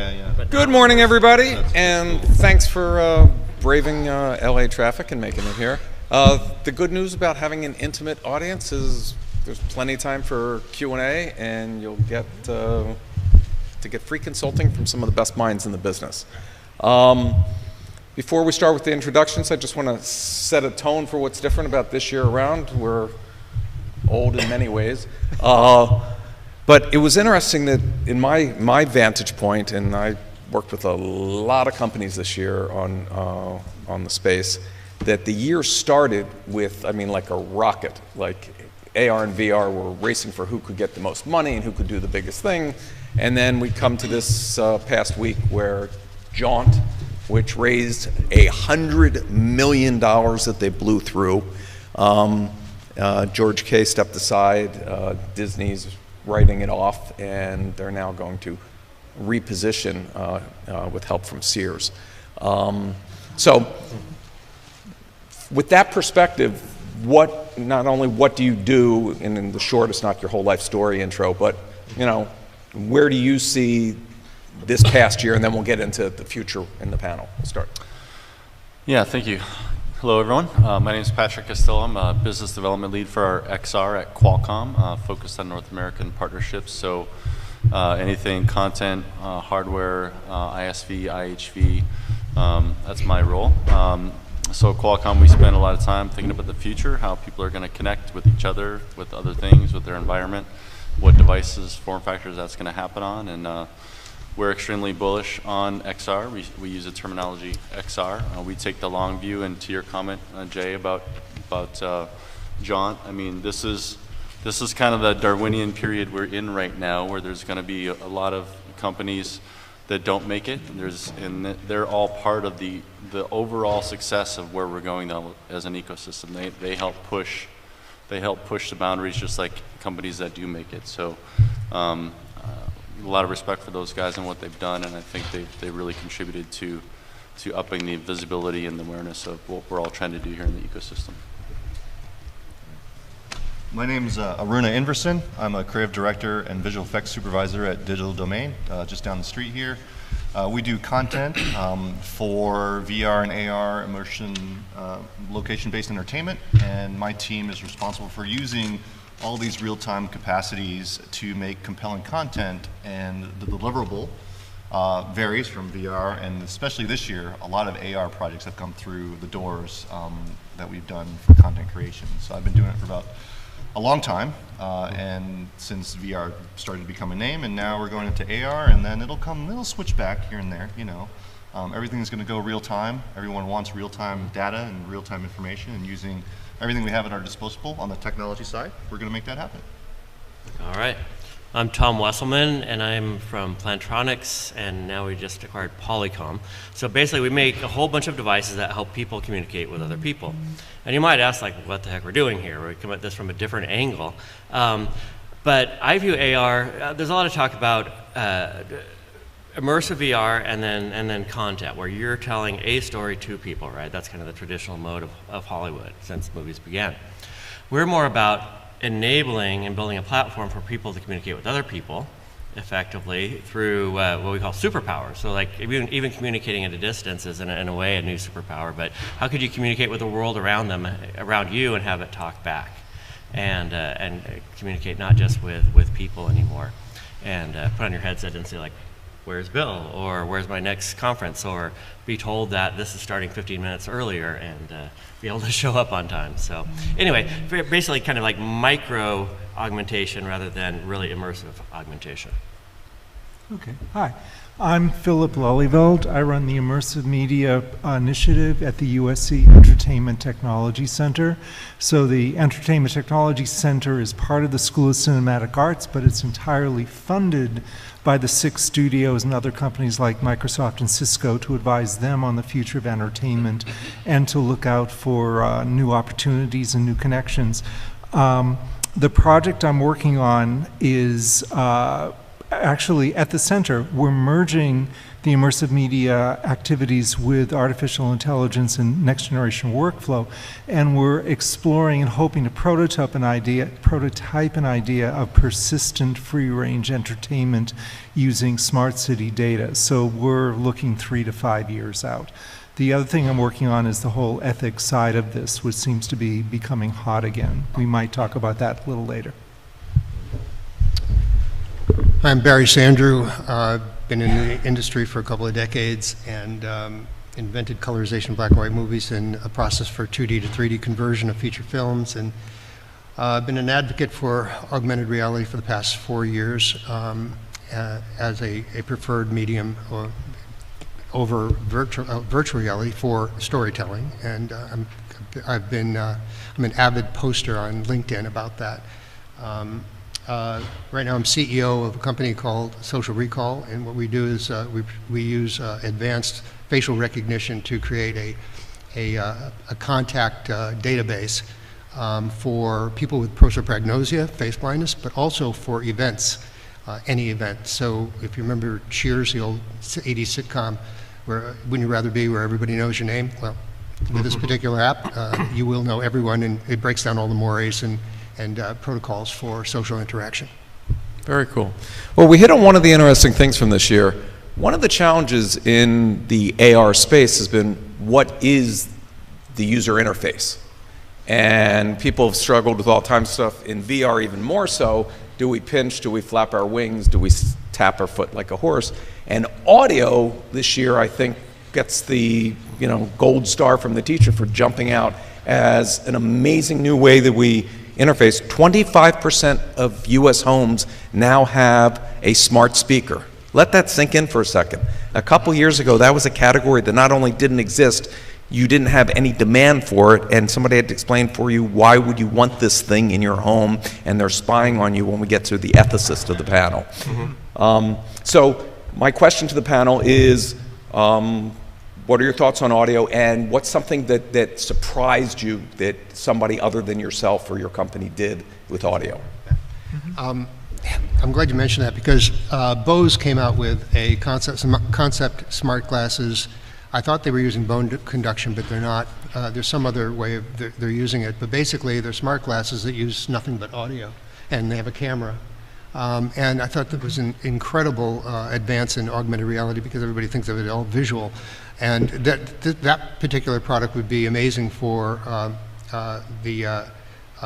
Yeah. Good morning, everybody, and thanks for braving LA traffic and making it here. The good news about having an intimate audience is there's plenty of time for Q&A, and you'll get to get free consulting from some of the best minds in the business. Before we start with the introductions, I just want to set a tone for what's different about this year around. We're old in many ways. But it was interesting that in my vantage point, and I worked with a lot of companies this year on the space, that the year started with, like a rocket. Like AR and VR were racing for who could get the most money and who could do the biggest thing. And then we come to this past week where Jaunt, which raised $100 million that they blew through. George K. stepped aside. Disney's writing it off, and they're now going to reposition with help from Sears. So with that perspective, not only what do you do, and in the short, it's not your whole life story intro, but where do you see this past year, and then we'll get into the future in the panel. We'll start. Yeah, thank you. Hello, everyone. My name is Patrick Castillo. I'm a business development lead for our XR at Qualcomm, focused on North American partnerships. So anything content, hardware, ISV, IHV, that's my role. So at Qualcomm, we spend a lot of time thinking about the future, how people are going to connect with each other, with other things, with their environment, what devices, form factors that's going to happen on. And we're extremely bullish on XR. We use the terminology XR. We take the long view, and to your comment, Jay, about Jaunt, this is kind of the Darwinian period we're in right now, where there's going to be a lot of companies that don't make it. And they're all part of the overall success of where we're going as an ecosystem. They help push the boundaries, just like companies that do make it. So. A lot of respect for those guys and what they've done, and I think they really contributed to upping the visibility and the awareness of what we're all trying to do here in the ecosystem. My name is Aruna Inverson. I'm a creative director and visual effects supervisor at Digital Domain, just down the street here. We do content for VR and AR immersion, location-based entertainment, and my team is responsible for using all these real-time capacities to make compelling content, and the deliverable varies from VR, and especially this year, a lot of AR projects have come through the doors that we've done for content creation. So I've been doing it for about a long time, and since VR started to become a name, and now we're going into AR, and then it'll switch back here and there, Everything's gonna go real-time. Everyone wants real-time data and real-time information, and using everything we have at our disposal on the technology side, we're going to make that happen. All right. I'm Tom Wesselman, and I'm from Plantronics, and now we just acquired Polycom. So basically, we make a whole bunch of devices that help people communicate with other people. And you might ask, what the heck we're doing here? We come at this from a different angle. But I view AR, there's a lot of talk about immersive VR and then content, where you're telling a story to people, right? That's kind of the traditional mode of Hollywood since movies began. We're more about enabling and building a platform for people to communicate with other people effectively through what we call superpowers. So even communicating at a distance is in a way a new superpower, but how could you communicate with the world around you and have it talk back and communicate not just with people anymore, and put on your headset and say where's Bill, or where's my next conference, or be told that this is starting 15 minutes earlier and be able to show up on time. So anyway, basically kind of like micro augmentation rather than really immersive augmentation. Okay, hi. I'm Philip Lelyveld. I run the Immersive Media Initiative at the USC Entertainment Technology Center. So the Entertainment Technology Center is part of the School of Cinematic Arts, but it's entirely funded by the 6 studios and other companies like Microsoft and Cisco to advise them on the future of entertainment and to look out for new opportunities and new connections. The project I'm working on is actually at the center, we're merging the immersive media activities with artificial intelligence and next generation workflow, and we're exploring and hoping to prototype an idea of persistent free range entertainment using smart city data. So we're looking 3 to 5 years out. The other thing I'm working on is the whole ethics side of this, which seems to be becoming hot again. We might talk about that a little later. I'm Barry Sandrew. Been in the industry for a couple of decades and invented colorization black and white movies and a process for 2D to 3D conversion of feature films. And I've been an advocate for augmented reality for the past 4 years as a preferred medium over virtual reality for storytelling. And I'm an avid poster on LinkedIn about that. Right now I'm CEO of a company called Social Recall, and what we do is we use advanced facial recognition to create a contact database for people with prosopagnosia, face blindness, but also for events, any event. So if you remember Cheers, the old 80s sitcom, where Wouldn't You Rather Be Where Everybody Knows Your Name? Well, with this particular app, you will know everyone, and it breaks down all the mores and protocols for social interaction. Very cool. Well, we hit on one of the interesting things from this year. One of the challenges in the AR space has been, what is the user interface? And people have struggled with all kinds of stuff. In VR even more so. Do we pinch? Do we flap our wings? Do we tap our foot like a horse? And audio this year, I think, gets the gold star from the teacher for jumping out as an amazing new way that we interface. 25% of US homes now have a smart speaker. Let that sink in for a second. A couple years ago, that was a category that not only didn't exist, you didn't have any demand for it, and somebody had to explain for you, why would you want this thing in your home? And they're spying on you when we get to the ethicist of the panel. So my question to the panel is, what are your thoughts on audio, and what's something that surprised you that somebody other than yourself or your company did with audio? I'm glad you mentioned that, because Bose came out with a concept smart glasses. I thought they were using bone conduction, but they're not. There's some other way they're using it, but basically they're smart glasses that use nothing but audio, and they have a camera. And I thought that was an incredible advance in augmented reality, because everybody thinks of it all visual. And that particular product would be amazing for the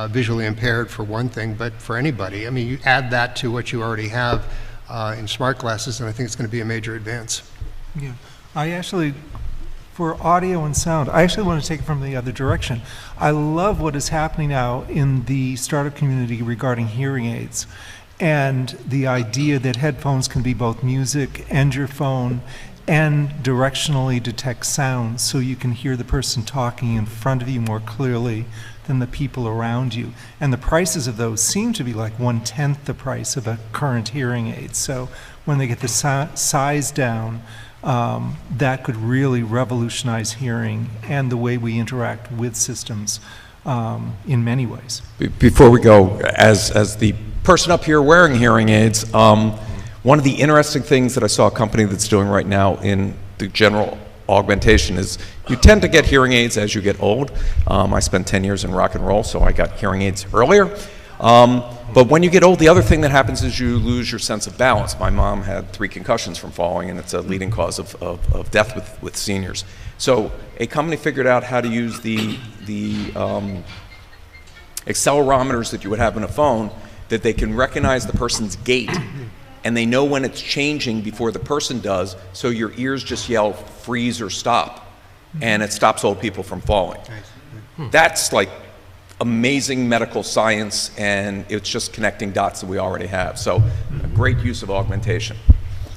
visually impaired, for one thing, but for anybody. I mean, you add that to what you already have in smart glasses, and I think it's going to be a major advance. Yeah, I actually, for audio and sound, I actually want to take it from the other direction. I love what is happening now in the startup community regarding hearing aids, and the idea that headphones can be both music and your phone, and directionally detect sound, so you can hear the person talking in front of you more clearly than the people around you. And the prices of those seem to be like 1/10 the price of a current hearing aid. So when they get the size down, that could really revolutionize hearing and the way we interact with systems in many ways. Before we go, as the person up here wearing hearing aids, one of the interesting things that I saw a company that's doing right now in the general augmentation is, you tend to get hearing aids as you get old. I spent 10 years in rock and roll, so I got hearing aids earlier. But when you get old, the other thing that happens is you lose your sense of balance. My mom had 3 concussions from falling, and it's a leading cause of death with seniors. So a company figured out how to use the accelerometers that you would have in a phone, that they can recognize the person's gait, and they know when it's changing before the person does, so your ears just yell freeze or stop, and it stops old people from falling. That's like amazing medical science, and it's just connecting dots that we already have. So a great use of augmentation.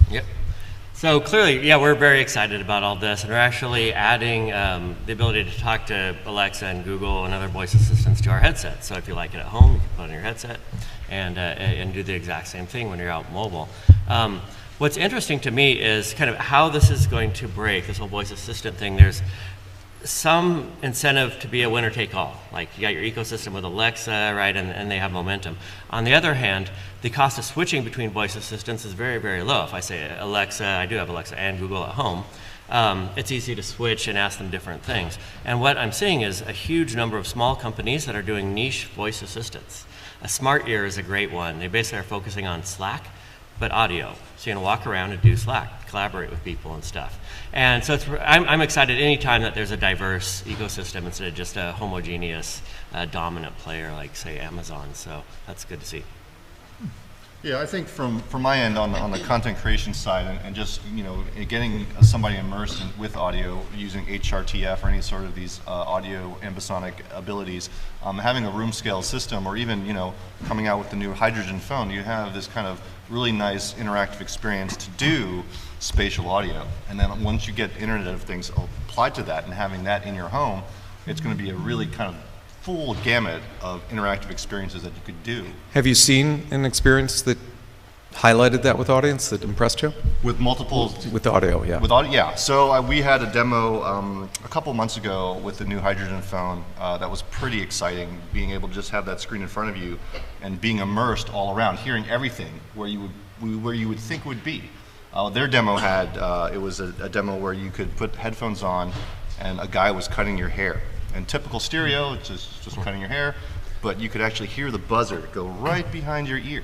Yep. So clearly, yeah, we're very excited about all this, and we're actually adding the ability to talk to Alexa and Google and other voice assistants to our headset. So if you like it at home, you can put it on your headset and do the exact same thing when you're out mobile. What's interesting to me is kind of how this is going to break, this whole voice assistant thing. some incentive to be a winner take all. Like you got your ecosystem with Alexa, right, and they have momentum. On the other hand, the cost of switching between voice assistants is very, very low. If I say Alexa, I do have Alexa and Google at home. It's easy to switch and ask them different things. And what I'm seeing is a huge number of small companies that are doing niche voice assistants. A Smart Ear is a great one. They basically are focusing on Slack, but audio. So you're gonna walk around and do Slack, collaborate with people and stuff. And so I'm excited anytime that there's a diverse ecosystem instead of just a homogeneous dominant player like, say, Amazon. So that's good to see. Yeah, I think from my end on the content creation side and just getting somebody immersed with audio using HRTF or any sort of these audio ambisonic abilities, having a room scale system or even coming out with the new hydrogen phone, you have this kind of really nice interactive experience to do spatial audio. And then once you get Internet of Things applied to that and having that in your home, it's going to be a really kind of full gamut of interactive experiences that you could do. Have you seen an experience that highlighted that with audience that impressed you? With multiple... With audio, yeah. With audio, yeah. So we had a demo a couple months ago with the new hydrogen phone that was pretty exciting, being able to just have that screen in front of you and being immersed all around, hearing everything where you would think it would be. Their demo had, it was a demo where you could put headphones on and a guy was cutting your hair. And typical stereo, it's just cutting your hair, but you could actually hear the buzzer go right behind your ear.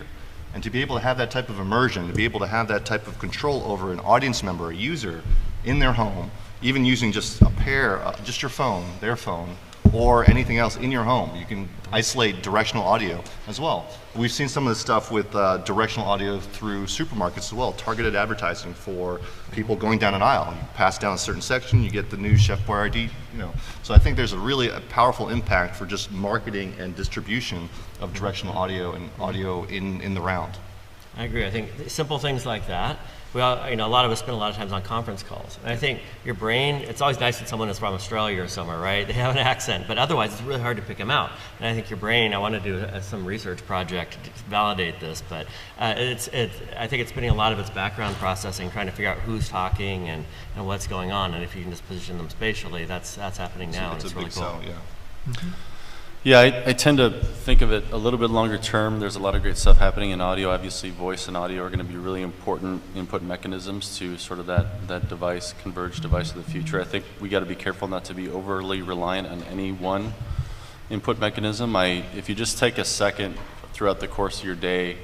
And to be able to have that type of immersion, to be able to have that type of control over an audience member, a user, in their home, even using just a pair, just your phone, their phone, or anything else in your home. You can isolate directional audio as well. We've seen some of this stuff with directional audio through supermarkets as well, targeted advertising for people going down an aisle. You pass down a certain section, you get the new Chef Boyardee, So I think there's a powerful impact for just marketing and distribution of directional audio and audio in the round. I agree. I think simple things like that. We all, a lot of us spend a lot of times on conference calls. And I think your brain, it's always nice when someone is from Australia or somewhere, right? They have an accent, but otherwise it's really hard to pick them out. And I think your brain, I want to do some research project to validate this, but I think it's spending a lot of its background processing trying to figure out who's talking and what's going on. And if you can just position them spatially, that's happening now. It's and it's a really big cool. sell, yeah. Mm-hmm. Yeah, I tend to think of it a little bit longer term. There's a lot of great stuff happening in audio. Obviously, voice and audio are going to be really important input mechanisms to sort of that device, converged device of the future. I think we got to be careful not to be overly reliant on any one input mechanism. If you just take a second throughout the course of your day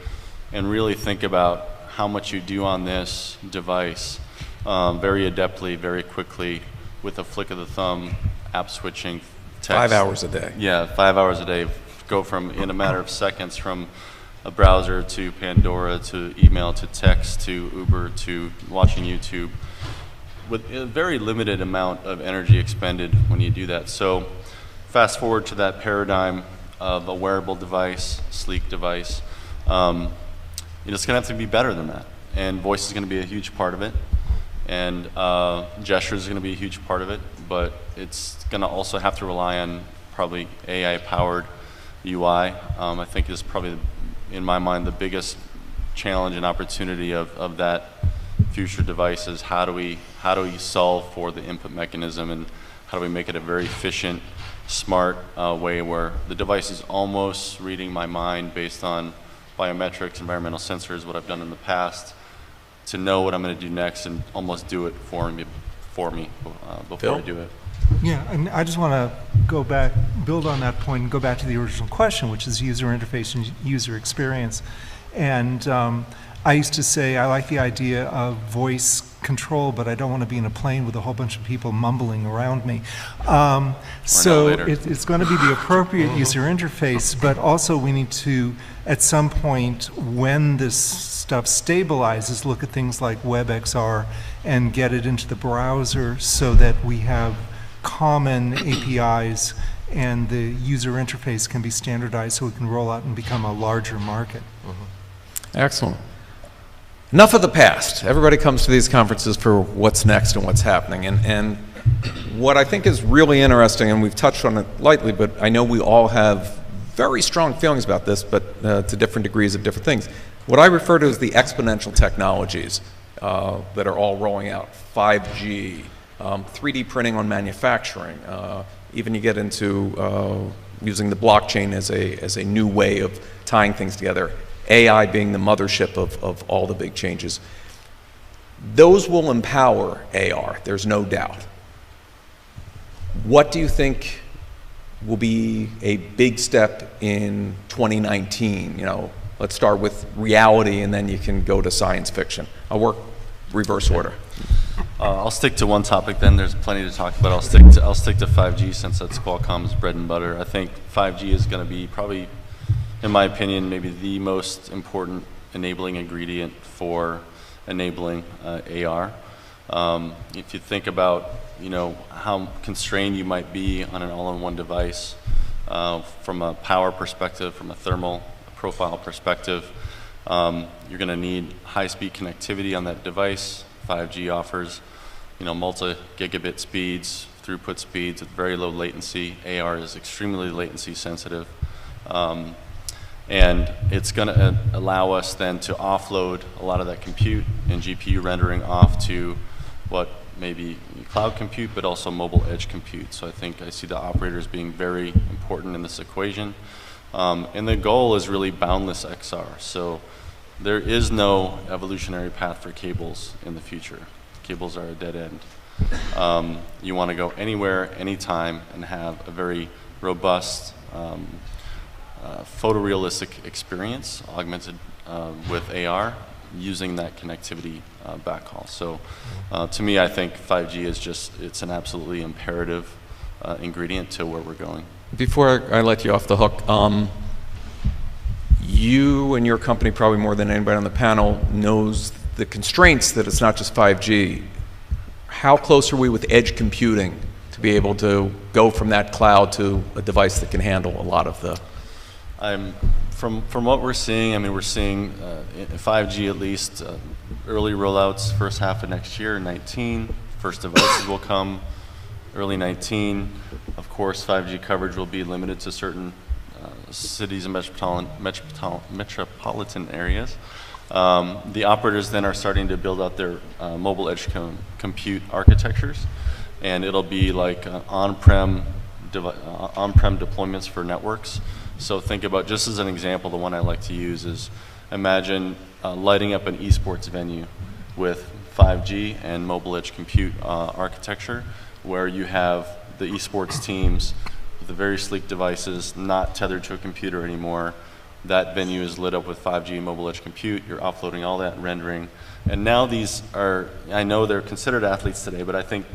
and really think about how much you do on this device, very adeptly, very quickly, with a flick of the thumb, app switching, text. 5 hours a day. Yeah, 5 hours a day. Go from, in a matter of seconds, from a browser to Pandora to email to text to Uber to watching YouTube, with a very limited amount of energy expended when you do that. So fast forward to that paradigm of a wearable device, sleek device. It's going to have to be better than that. And voice is going to be a huge part of it. And gestures is going to be a huge part of it, but it's going to also have to rely on probably AI-powered UI. I think is probably, in my mind, the biggest challenge and opportunity of that future device is how do we solve for the input mechanism and how do we make it a very efficient, smart way where the device is almost reading my mind based on biometrics, environmental sensors, what I've done in the past, to know what I'm going to do next and almost do it for me before Phil? I do it. Yeah, and I just want to go back, build on that point, and go back to the original question, which is user interface and user experience. And I used to say I like the idea of voice control, but I don't want to be in a plane with a whole bunch of people mumbling around me. So it's going to be the appropriate user interface, but also we need to, at some point, when this stuff stabilizes, look at things like WebXR and get it into the browser so that we have common APIs and the user interface can be standardized so it can roll out and become a larger market. Excellent. Enough of the past. Everybody comes to these conferences for what's next and what's happening. And what I think is really interesting, and we've touched on it lightly, but I know we all have very strong feelings about this, but to different degrees of different things. What I refer to as the exponential technologies that are all rolling out. 5G, 3D printing on manufacturing. Even you get into using the blockchain as a new way of tying things together. AI being the mothership of all the big changes. Those will empower AR, there's no doubt. What do you think will be a big step in 2019? You know, let's start with reality and then you can go to science fiction. I'll work reverse order. I'll stick to one topic then. There's plenty to talk about. I'll stick to 5G since that's Qualcomm's bread and butter. I think 5G is going to be probably, in my opinion, maybe the most important enabling ingredient for enabling AR. If you think about, you know, how constrained you might be on an all-in-one device from a power perspective, from a thermal profile perspective, you're going to need high-speed connectivity on that device. 5G offers, you know, multi-gigabit speeds, throughput speeds with very low latency. AR is extremely latency sensitive. And it's going to allow us then to offload a lot of that compute and GPU rendering off to what may be cloud compute, but also mobile edge compute. So I think I see the operators being very important in this equation. And the goal is really boundless XR. So there is no evolutionary path for cables in the future. Cables are a dead end. You want to go anywhere, anytime, and have a very robust photorealistic experience augmented with AR using that connectivity backhaul. So to me, I think 5G is just, it's an absolutely imperative ingredient to where we're going. Before I let you off the hook, you and your company, probably more than anybody on the panel, knows the constraints that it's not just 5G. How close are we with edge computing to be able to go from that cloud to a device that can handle a lot of the... From what we're seeing, I mean, we're seeing 5G at least, early rollouts first half of next year, 19. First devices will come early 19. Of course, 5G coverage will be limited to certain cities and metropolitan areas. The operators then are starting to build out their mobile edge compute architectures, and it'll be like on-prem deployments for networks. So think about, just as an example, the one I like to use is, imagine lighting up an esports venue with 5G and mobile edge compute architecture, where you have the esports teams with the very sleek devices, not tethered to a computer anymore. That venue is lit up with 5G mobile edge compute. You're offloading all that rendering. And now these are, I know they're considered athletes today, but I think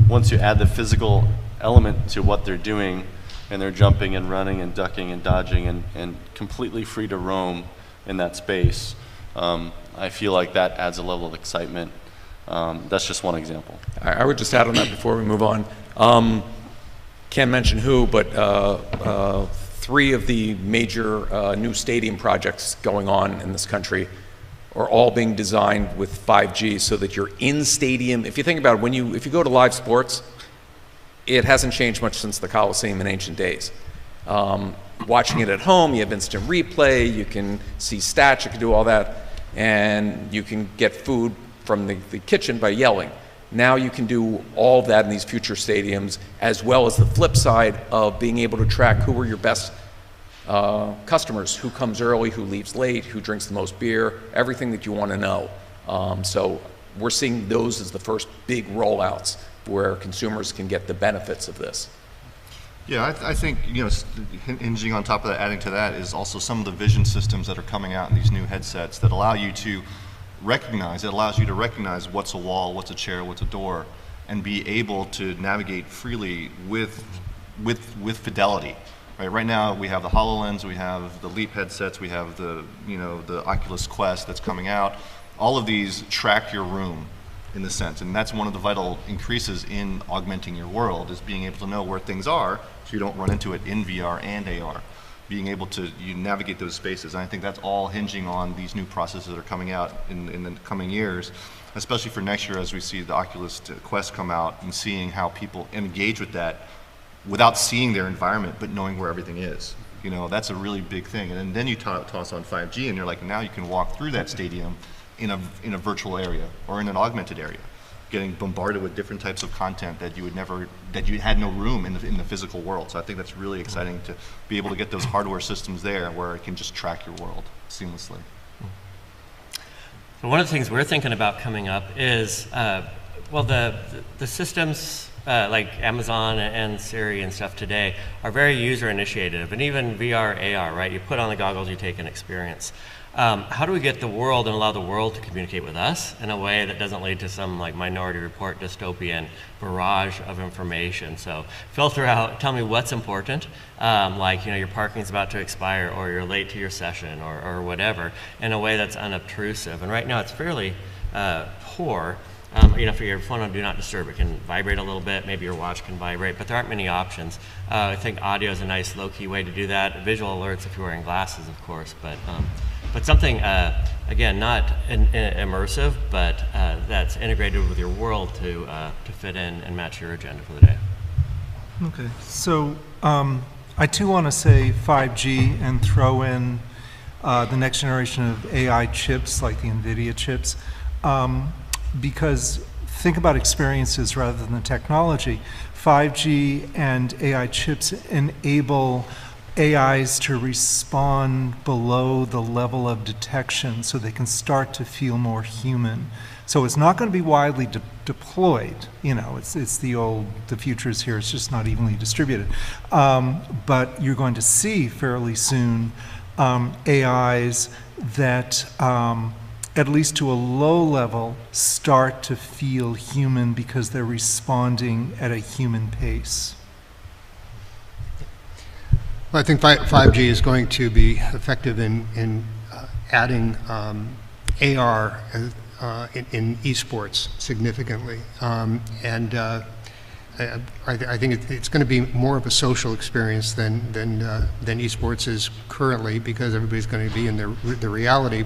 once you add the physical element to what they're doing, and they're jumping and running and ducking and dodging and completely free to roam in that space, I feel like that adds a level of excitement. That's just one example. I would just add on that before we move on. Can't mention who, but 3 of the major new stadium projects going on in this country are all being designed with 5G so that you're in stadium. If you think about it, if you go to live sports, it hasn't changed much since the Coliseum in ancient days. Watching it at home, you have instant replay, you can see stats, you can do all that, and you can get food from the kitchen by yelling. Now you can do all of that in these future stadiums, as well as the flip side of being able to track who are your best customers, who comes early, who leaves late, who drinks the most beer, everything that you want to know. So we're seeing those as the first big rollouts where consumers can get the benefits of this. Yeah, I think, you know, hinging on top of that, adding to that is also some of the vision systems that are coming out in these new headsets that allow you to recognize, it allows you to recognize what's a wall, what's a chair, what's a door, and be able to navigate freely with fidelity. Right now we have the HoloLens, we have the Leap headsets, we have the, you know, the Oculus Quest that's coming out. All of these track your room in the sense, and that's one of the vital increases in augmenting your world, is being able to know where things are so you don't run into it in VR and AR. Being able to navigate those spaces. And I think that's all hinging on these new processes that are coming out in the coming years, especially for next year as we see the Oculus Quest come out and seeing how people engage with that without seeing their environment but knowing where everything is. You know, that's a really big thing. And then you toss on 5G and you're like, now you can walk through that stadium in a virtual area or in an augmented area. getting bombarded with different types of content that you had no room in the physical world. So I think that's really exciting to be able to get those hardware systems there where it can just track your world seamlessly. So one of the things we're thinking about coming up is, well, the systems like Amazon and Siri and stuff today are very user initiative, and even VR, AR, right? You put on the goggles, you take an experience. How do we get the world and allow the world to communicate with us in a way that doesn't lead to some like Minority Report dystopian barrage of information? So filter out, tell me what's important, like your parking's about to expire or you're late to your session or whatever, in a way that's unobtrusive. And right now it's fairly poor. For your phone on Do Not Disturb, it can vibrate a little bit, maybe your watch can vibrate, but there aren't many options. I think audio is a nice low-key way to do that. Visual alerts if you're wearing glasses, of course, but something, again, not immersive, but that's integrated with your world to fit in and match your agenda for the day. Okay, so I too want to say 5G and throw in the next generation of AI chips, like the NVIDIA chips, because think about experiences rather than the technology. 5G and AI chips enable AIs to respond below the level of detection so they can start to feel more human. So it's not going to be widely deployed. It's the future is here, it's just not evenly distributed. But you're going to see fairly soon AIs that, at least to a low level, start to feel human because they're responding at a human pace. Well, I think 5G is going to be effective in adding AR in esports significantly. I think it's going to be more of a social experience than esports is currently, because everybody's going to be in the reality.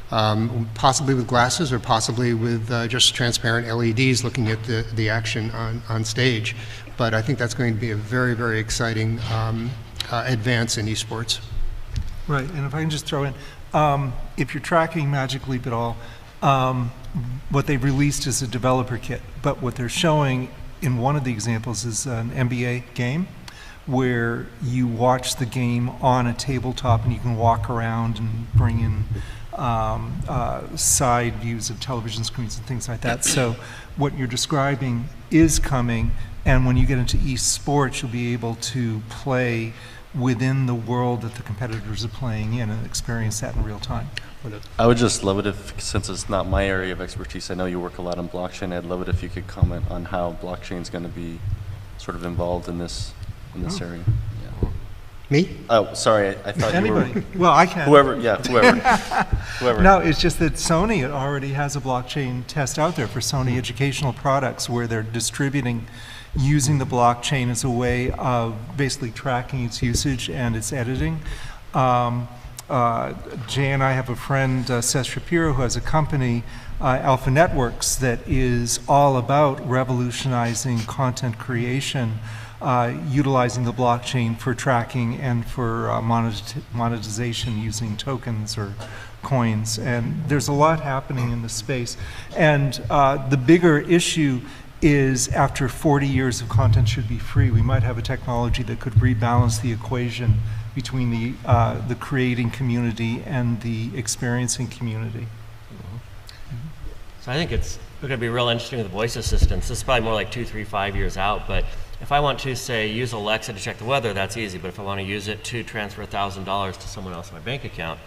Possibly with glasses or possibly with just transparent LEDs looking at the action on stage. But I think that's going to be a very, very exciting advance in esports. Right, and if I can just throw in, if you're tracking Magic Leap at all, what they've released is a developer kit, but what they're showing in one of the examples is an NBA game where you watch the game on a tabletop and you can walk around and bring in side views of television screens and things like that. So what you're describing is coming, and when you get into esports, you'll be able to play within the world that the competitors are playing in and experience that in real time. I would just love it if, since it's not my area of expertise, I know you work a lot on blockchain, I'd love it if you could comment on how blockchain is going to be sort of involved in this area. Yeah. Me? Oh, sorry, I thought Anybody? you were... Well, I can. Whoever. Whoever. No, it's just that Sony already has a blockchain test out there for Sony educational products where they're distributing using the blockchain as a way of basically tracking its usage and its editing. Jay and I have a friend, Seth Shapiro, who has a company, Alpha Networks, that is all about revolutionizing content creation, utilizing the blockchain for tracking and for monetization using tokens or coins. And there's a lot happening in the space. And the bigger issue is after 40 years of content should be free, we might have a technology that could rebalance the equation between the creating community and the experiencing community. So I think it's going to be real interesting with the voice assistants. This is probably more like 2, 3, 5 years out, but if I want to, say, use Alexa to check the weather, that's easy, but if I want to use it to transfer $1,000 to someone else in my bank account,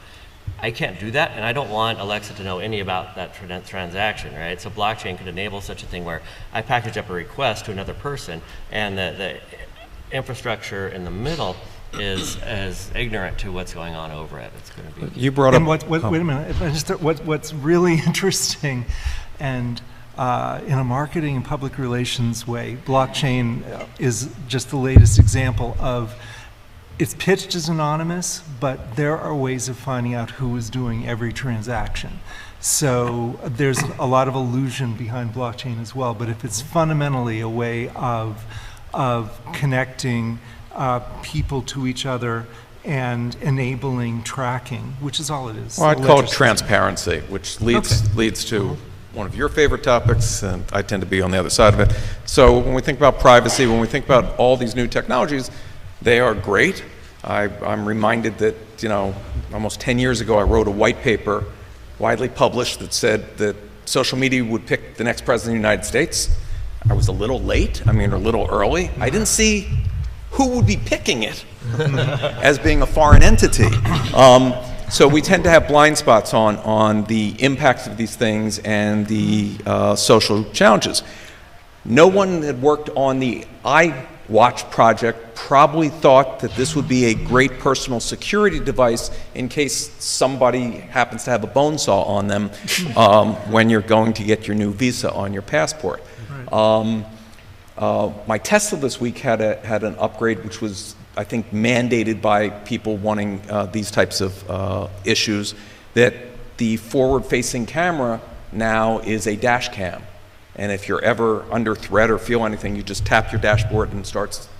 I can't do that, and I don't want Alexa to know any about that transaction, right? So blockchain could enable such a thing where I package up a request to another person, and the infrastructure in the middle is as ignorant to what's going on over it. It's going to be. You brought up. Wait a minute. What's really interesting, and in a marketing and public relations way, blockchain is just the latest example of. It's pitched as anonymous, but there are ways of finding out who is doing every transaction. So there's a lot of illusion behind blockchain as well. But if it's fundamentally a way of connecting people to each other and enabling tracking, which is all it is. Well, I'd call it transparency, which leads to one of your favorite topics, and I tend to be on the other side of it. So when we think about privacy, when we think about all these new technologies, they are great. I'm reminded that, almost 10 years ago, I wrote a white paper, widely published, that said that social media would pick the next president of the United States. I was a little late, a little early. I didn't see who would be picking it as being a foreign entity. So we tend to have blind spots on the impacts of these things and the social challenges. No one that worked on the iWatch project probably thought that this would be a great personal security device in case somebody happens to have a bone saw on them when you're going to get your new visa on your passport. Right. My Tesla this week had an upgrade which was, I think, mandated by people wanting these types of issues, that the forward-facing camera now is a dash cam. And if you're ever under threat or feel anything, you just tap your dashboard and it starts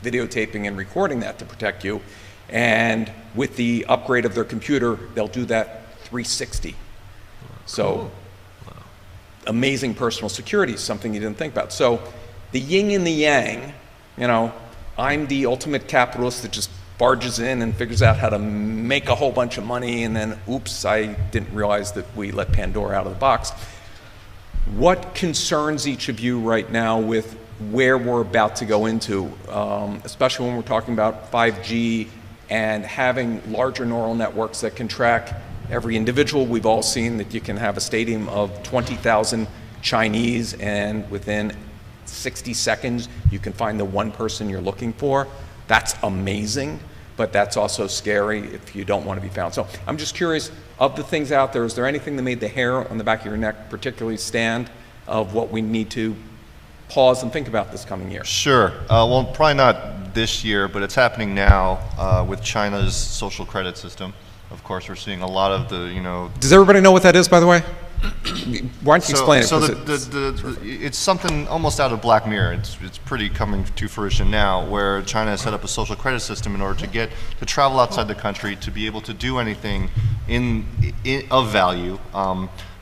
videotaping and recording that to protect you. And with the upgrade of their computer, they'll do that 360. So, cool. Wow. Amazing personal security, something you didn't think about. So the yin and the yang, I'm the ultimate capitalist that just barges in and figures out how to make a whole bunch of money, and then, oops, I didn't realize that we let Pandora out of the box. What concerns each of you right now with where we're about to go into, especially when we're talking about 5G and having larger neural networks that can track every individual? We've all seen that you can have a stadium of 20,000 Chinese, and within 60 seconds you can find the one person you're looking for. That's amazing, but that's also scary if you don't want to be found. So I'm just curious, of the things out there, is there anything that made the hair on the back of your neck particularly stand, of what we need to pause and think about this coming year? Sure. Well, probably not this year, but it's happening now with China's social credit system. Of course, we're seeing a lot of the, Does everybody know what that is, by the way? Why don't you explain it? So it's something almost out of Black Mirror. It's pretty coming to fruition now, where China has set up a social credit system in order to travel outside the country, to be able to do anything of value.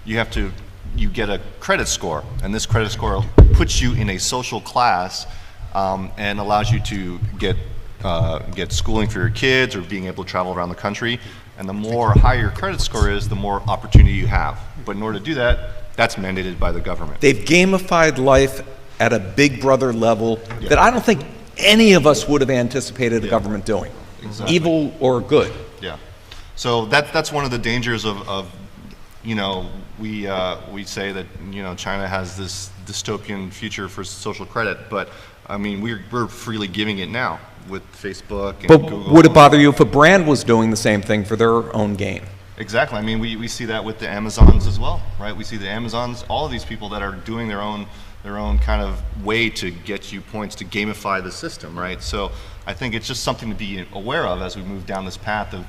You get a credit score, and this credit score puts you in a social class and allows you to get schooling for your kids or being able to travel around the country. And the more higher your credit score is, the more opportunity you have. But in order to do that, that's mandated by the government. They've gamified life at a big brother level that I don't think any of us would have anticipated the government doing, evil or good. Yeah. So that's one of the dangers of we say that China has this dystopian future for social credit, but we're freely giving it now with Facebook and Google. But would it bother you if a brand was doing the same thing for their own gain? Exactly. We see that with the Amazons as well, right? We see the Amazons, all of these people that are doing their own kind of way to get you points, to gamify the system, right? So I think it's just something to be aware of as we move down this path of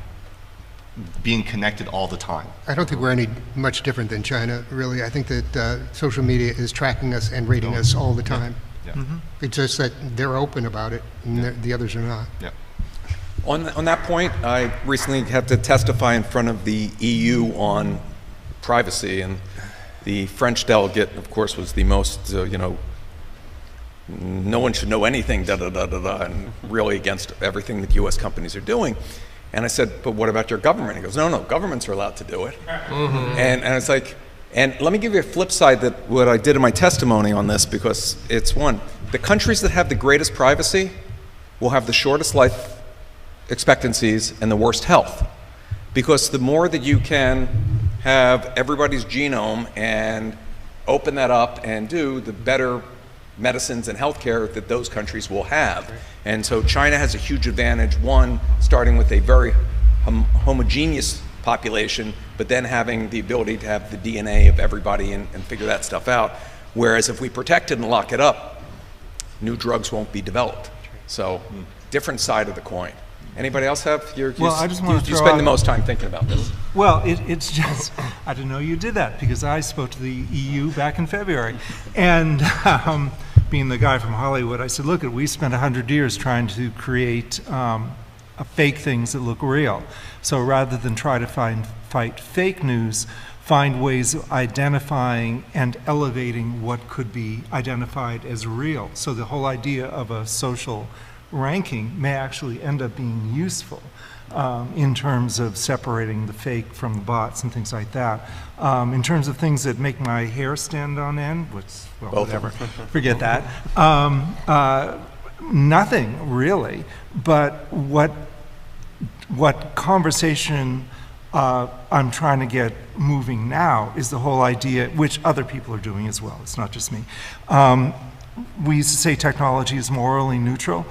being connected all the time. I don't think we're any much different than China, really. I think that social media is tracking us and rating us all the time. Yeah. Mm-hmm. It's just that they're open about it, and the others are not. Yeah. On that point, I recently had to testify in front of the EU on privacy, and the French delegate, of course, was the most, no one should know anything, and really against everything that U.S. companies are doing. And I said, but what about your government? He goes, no, governments are allowed to do it. Mm-hmm. And it's like, and let me give you a flip side that what I did in my testimony on this, because it's one, the countries that have the greatest privacy will have the shortest life expectancies and the worst health. Because the more that you can have everybody's genome and open that up and do, the better medicines and healthcare that those countries will have. And so China has a huge advantage, one, starting with a very homogeneous population, but then having the ability to have the DNA of everybody and figure that stuff out. Whereas if we protect it and lock it up, new drugs won't be developed. So different side of the coin. Anybody else have? I just want to you spend the most time thinking about this. Well, it's just, I didn't know you did that, because I spoke to the EU back in February. And being the guy from Hollywood, I said, look, we spent 100 years trying to create fake things that look real. So rather than try to fight fake news, find ways of identifying and elevating what could be identified as real. So the whole idea of a social ranking may actually end up being useful in terms of separating the fake from the bots and things like that. In terms of things that make my hair stand on end, which, well, whatever, forget that. Nothing really, but what conversation I'm trying to get moving now is the whole idea, which other people are doing as well, it's not just me. We used to say technology is morally neutral,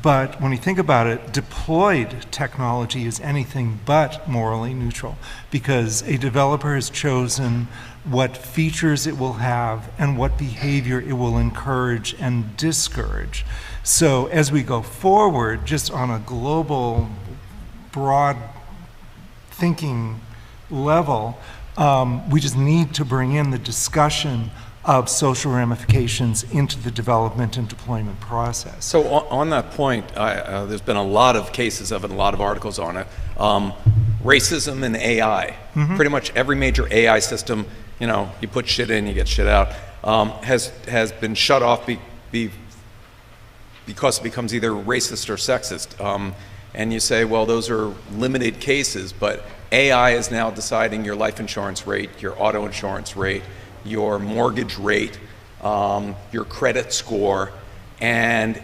but when you think about it, deployed technology is anything but morally neutral, because a developer has chosen what features it will have and what behavior it will encourage and discourage. So as we go forward, just on a global, broad thinking level, we just need to bring in the discussion of social ramifications into the development and deployment process. So on that point, there's been a lot of cases of it, a lot of articles on it. Racism and AI. Pretty much every major AI system, you know, you put shit in, you get shit out, has been shut off because it becomes either racist or sexist. And you say, well, those are limited cases, but AI is now deciding your life insurance rate, your auto insurance rate, your mortgage rate, your credit score, and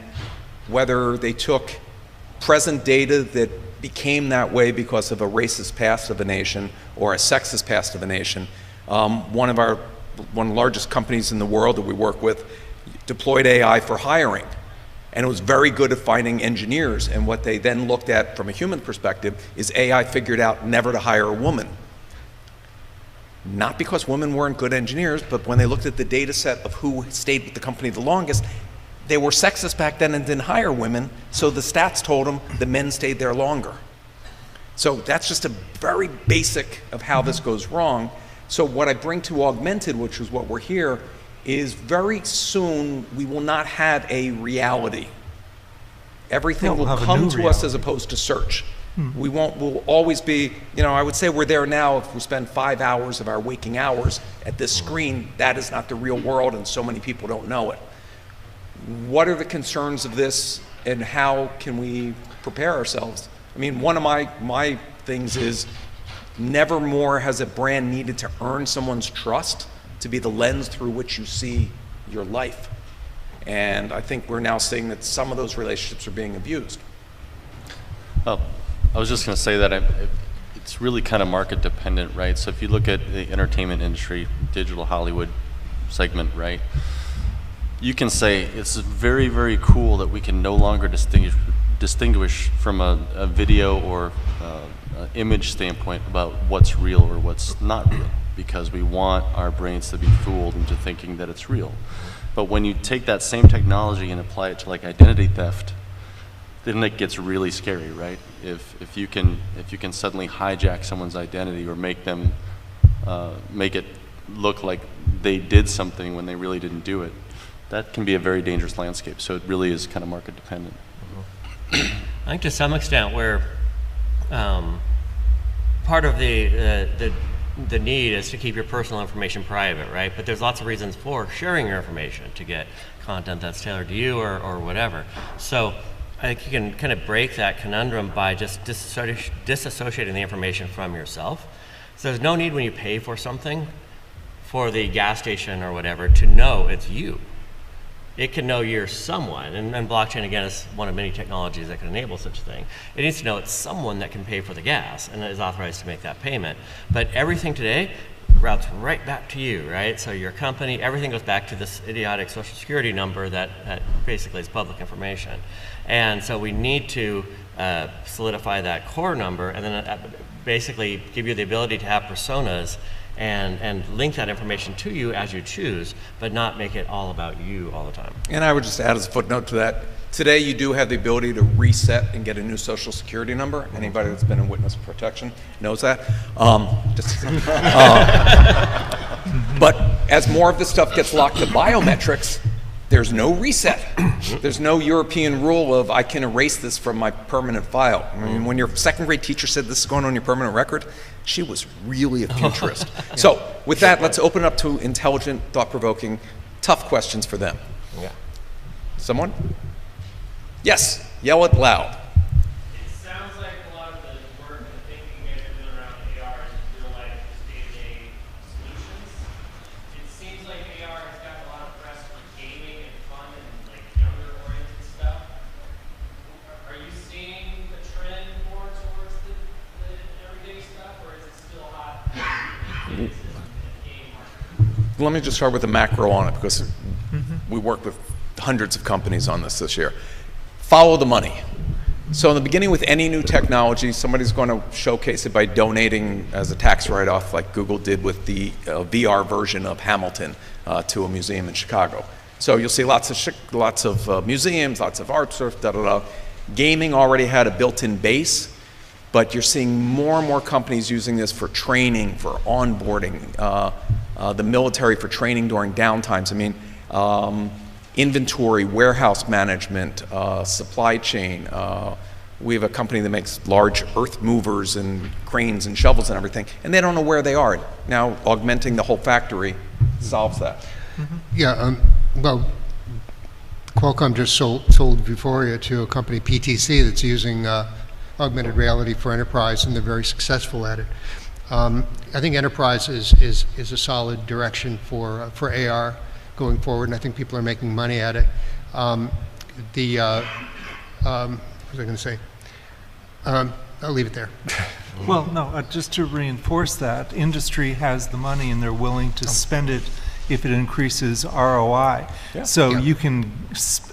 whether they took present data that became that way because of a racist past of a nation or a sexist past of a nation. One of the largest companies in the world that we work with deployed AI for hiring. And it was very good at finding engineers. And what they then looked at from a human perspective is AI figured out never to hire a woman. Not because women weren't good engineers, but when they looked at the data set of who stayed with the company the longest, they were sexist back then and didn't hire women, so the stats told them the men stayed there longer. So that's just a very basic of how this goes wrong. So what I bring to Augmented, which is what we're here, is very soon we will not have a reality. Everything will come to us as opposed to search. We'll always be, you know, I would say we're there now. If we spend 5 hours of our waking hours at this screen, that is not the real world, and so many people don't know it. What are the concerns of this, and how can we prepare ourselves? I mean, one of my things is never more has a brand needed to earn someone's trust to be the lens through which you see your life. And I think we're now seeing that some of those relationships are being abused. Oh, I was just going to say that it's really kind of market dependent, right? So if you look at the entertainment industry, digital Hollywood segment, right? You can say it's very, very cool that we can no longer distinguish from a video or image standpoint about what's real or what's not real, because we want our brains to be fooled into thinking that it's real. But when you take that same technology and apply it to like identity theft, then it gets really scary, right? If you can suddenly hijack someone's identity or make them make it look like they did something when they really didn't do it, that can be a very dangerous landscape. So it really is kind of market dependent. I think to some extent we're part of the need is to keep your personal information private, right? But there's lots of reasons for sharing your information to get content that's tailored to you or whatever. So I think you can kind of break that conundrum by just disassociating the information from yourself. So there's no need when you pay for something, for the gas station or whatever, to know it's you. It can know you're someone, and blockchain, again, is one of many technologies that can enable such a thing. It needs to know it's someone that can pay for the gas and is authorized to make that payment. But everything today routes right back to you, right? So your company, everything goes back to this idiotic social security number that basically is public information. And so we need to solidify that core number and then basically give you the ability to have personas and link that information to you as you choose, but not make it all about you all the time. And I would just add as a footnote to that, today you do have the ability to reset and get a new social security number. Anybody that's been in witness protection knows that. But as more of this stuff gets locked to biometrics, There's no reset. There's no European rule of I can erase this from my permanent file. I mean, when your second grade teacher said this is going on your permanent record, she was really a futurist. So with that, let's open up to intelligent, thought-provoking, tough questions for them. Yeah. Someone? Yes, yell it loud. It sounds like a lot of the work and the thinking you guys are doing around AR is real life, just day-to-day solutions. It seems like AR has gotten a lot of press for gaming and fun and like younger-oriented stuff. Are you seeing the trend more towards the everyday stuff, or is it still hot? Kids and game market? Let me just start with the macro on it, because we work with hundreds of companies on this year. Follow the money. So in the beginning, with any new technology, somebody's going to showcase it by donating as a tax write-off, like Google did with the VR version of Hamilton to a museum in Chicago. So you'll see lots of museums, lots of art, surf, da-da-da. Gaming already had a built-in base, but you're seeing more and more companies using this for training, for onboarding, the military for training during downtimes. I mean, inventory, warehouse management, supply chain. We have a company that makes large earth movers and cranes and shovels and everything, and they don't know where they are. Now, augmenting the whole factory solves that. Yeah, well, Qualcomm just sold Vuforia to a company, PTC, that's using augmented reality for enterprise, and they're very successful at it. I think enterprise is a solid direction for AR going forward, and I think people are making money at it. What was I going to say? I'll leave it there. Well, no, just to reinforce that, industry has the money and they're willing to spend it if it increases ROI. Yeah. So Yeah. you can,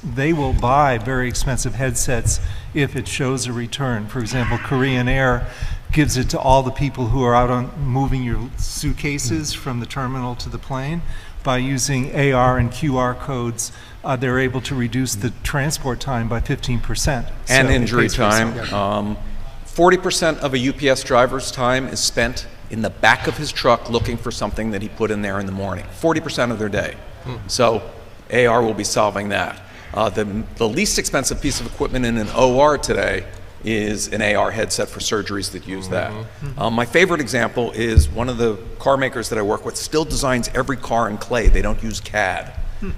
they will buy very expensive headsets if it shows a return. For example, Korean Air gives it to all the people who are out on moving your suitcases from the terminal to the plane. By using AR and QR codes, they're able to reduce the transport time by 15%. And So it injury pays for time. itself. 40% of a UPS driver's time is spent in the back of his truck looking for something that he put in there in the morning. 40% of their day. So AR will be solving that. The least expensive piece of equipment in an OR today is an AR headset for surgeries that use that. My favorite example is one of the car makers that I work with still designs every car in clay. They don't use CAD,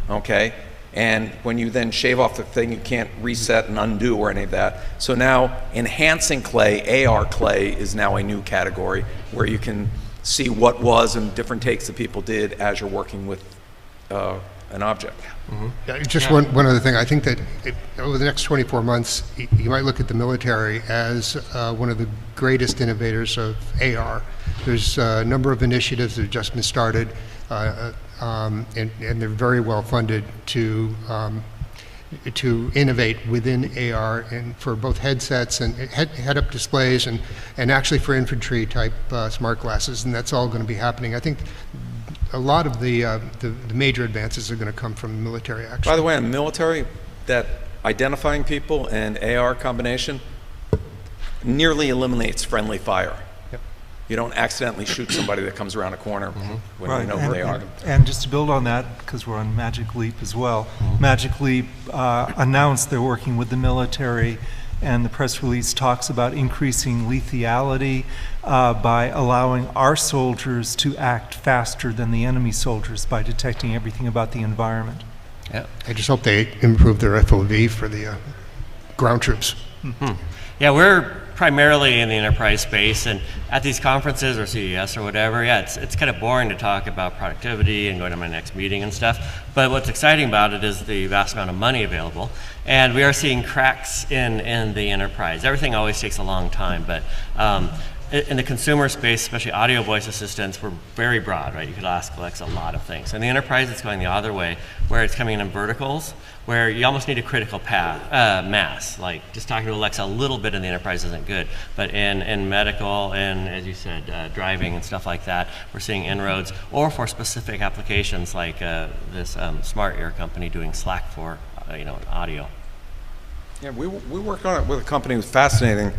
okay? And when you then shave off the thing, you can't reset and undo or any of that. So now enhancing clay, AR clay, is now a new category where you can see what was and different takes that people did as you're working with an object. Yeah, just one other thing. I think that over the next 24 months, you might look at the military as one of the greatest innovators of AR. There's a number of initiatives that have just been started, and they're very well funded to innovate within AR, and for both headsets and head-up displays, and actually for infantry type smart glasses, and that's all going to be happening. I think a lot of the major advances are going to come from the military, actually. By the way, in military, that identifying people and AR combination nearly eliminates friendly fire. Yep. You don't accidentally shoot somebody that comes around a corner when you know who they are. And just to build on that, because we're on Magic Leap as well, Magic Leap announced they're working with the military, and the press release talks about increasing lethality by allowing our soldiers to act faster than the enemy soldiers by detecting everything about the environment. Yeah. I just hope they improve their FOV for the ground troops. Yeah, we're primarily in the enterprise space, and at these conferences or CES or whatever, yeah, it's kind of boring to talk about productivity and going to my next meeting and stuff. But what's exciting about it is the vast amount of money available, and we are seeing cracks in the enterprise. Everything always takes a long time, but in the consumer space, especially audio voice assistants, we're very broad, right? You could ask Alexa a lot of things. In the enterprise, it's going the other way, where it's coming in verticals, where you almost need a critical mass. Like just talking to Alexa a little bit in the enterprise isn't good, but in medical and, as you said, driving and stuff like that, we're seeing inroads, or for specific applications like this smart ear company doing Slack for audio. Yeah, we worked on it with a company who's fascinating.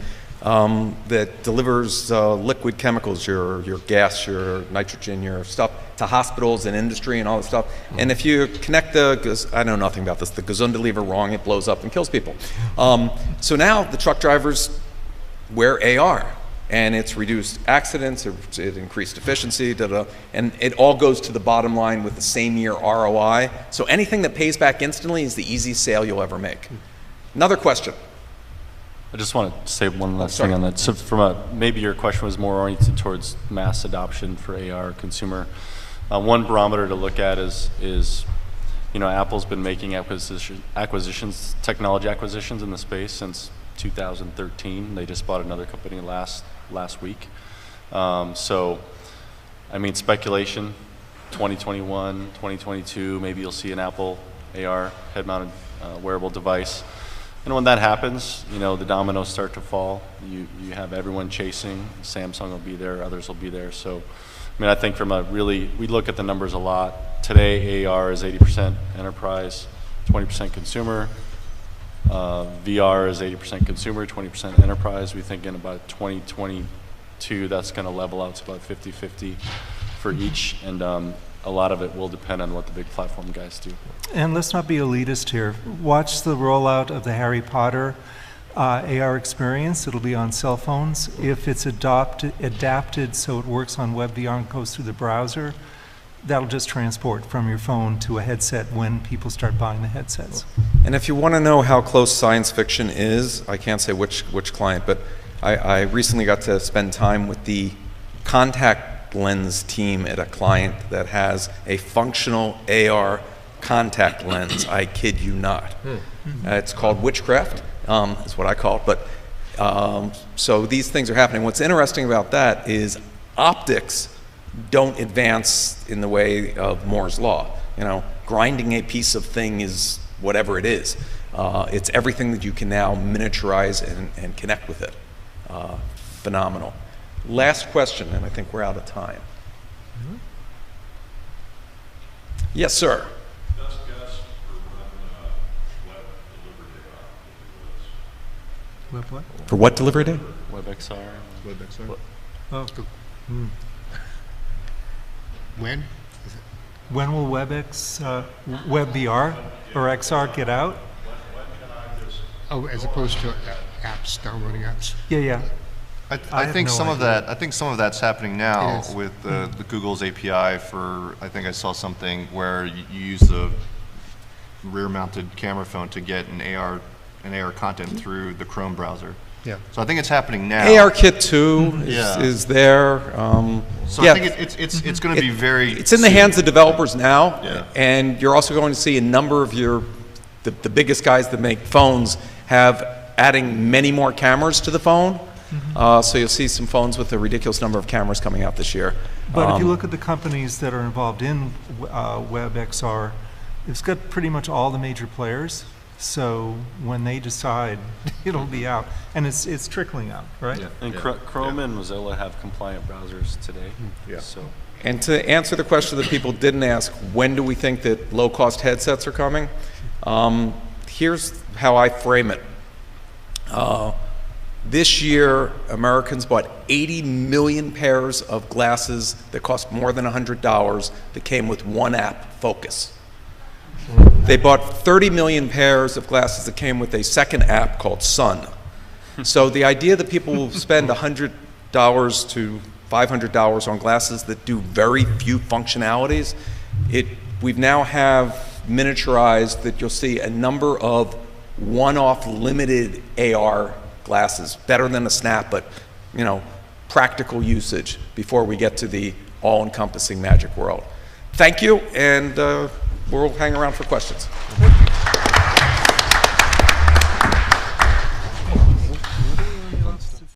that delivers liquid chemicals, your gas, your nitrogen, your stuff, to hospitals and industry and all this stuff. And if you connect I know nothing about this, the Gesundheit lever wrong, it blows up and kills people. So now the truck drivers wear AR, and it's reduced accidents, it increased efficiency, and it all goes to the bottom line with the same year ROI. So anything that pays back instantly is the easiest sale you'll ever make. Another question. I just want to say one last sorry. thing on that. So maybe your question was more oriented towards mass adoption for AR consumer. One barometer to look at is Apple's been making technology acquisitions in the space since 2013. They just bought another company last week. So, I mean, speculation, 2021, 2022, maybe you'll see an Apple AR head-mounted wearable device. And when that happens, the dominoes start to fall. You have everyone chasing. Samsung will be there, others will be there. So, I mean, I think we look at the numbers a lot. Today, AR is 80% enterprise, 20% consumer. VR is 80% consumer, 20% enterprise. We think in about 2022, that's going to level out to about 50-50 for each. And a lot of it will depend on what the big platform guys do. And let's not be elitist here. Watch the rollout of the Harry Potter AR experience. It'll be on cell phones. If it's adapted so it works on WebVR and goes through the browser, that'll just transport from your phone to a headset when people start buying the headsets. And if you want to know how close science fiction is, I can't say which client, but I recently got to spend time with the contact lens team at a client that has a functional AR contact lens. I kid you not. It's called witchcraft, is what I call it. But so these things are happening. What's interesting about that is optics don't advance in the way of Moore's law. Grinding a piece of thing is whatever it is. It's everything that you can now miniaturize and connect with it. Phenomenal. Last question, and I think we're out of time. Yes, sir. Best guess for when web delivery day Web what? For what delivery day? WebXR. Oh. When? When will WebVR or XR get out? Oh, as opposed to apps, downloading apps. Yeah. I think have no some of idea. that. I think some of that's happening now It is. with the Google's API for. I think I saw something where you use the rear-mounted camera phone to get an AR content through the Chrome browser. Yeah. So I think it's happening now. ARKit 2 Yeah. is there. So yeah. I think it's going to be very. It's in the hands of developers now, Yeah. and you're also going to see a number of the biggest guys that make phones have adding many more cameras to the phone. So you'll see some phones with a ridiculous number of cameras coming out this year. But if you look at the companies that are involved in WebXR, it's got pretty much all the major players. So when they decide, it'll be out, and it's trickling out, right? Yeah. And Chrome and Mozilla have compliant browsers today. Yeah. So And to answer the question that people didn't ask, when do we think that low-cost headsets are coming? Here's how I frame it. This year, Americans bought 80 million pairs of glasses that cost more than $100 that came with one app, Focus. They bought 30 million pairs of glasses that came with a second app called Sun. So the idea that people will spend $100 to $500 on glasses that do very few functionalities, we've now have miniaturized that you'll see a number of one-off limited AR glasses, better than a Snap, but practical usage before we get to the all-encompassing magic world. Thank you, and we'll hang around for questions.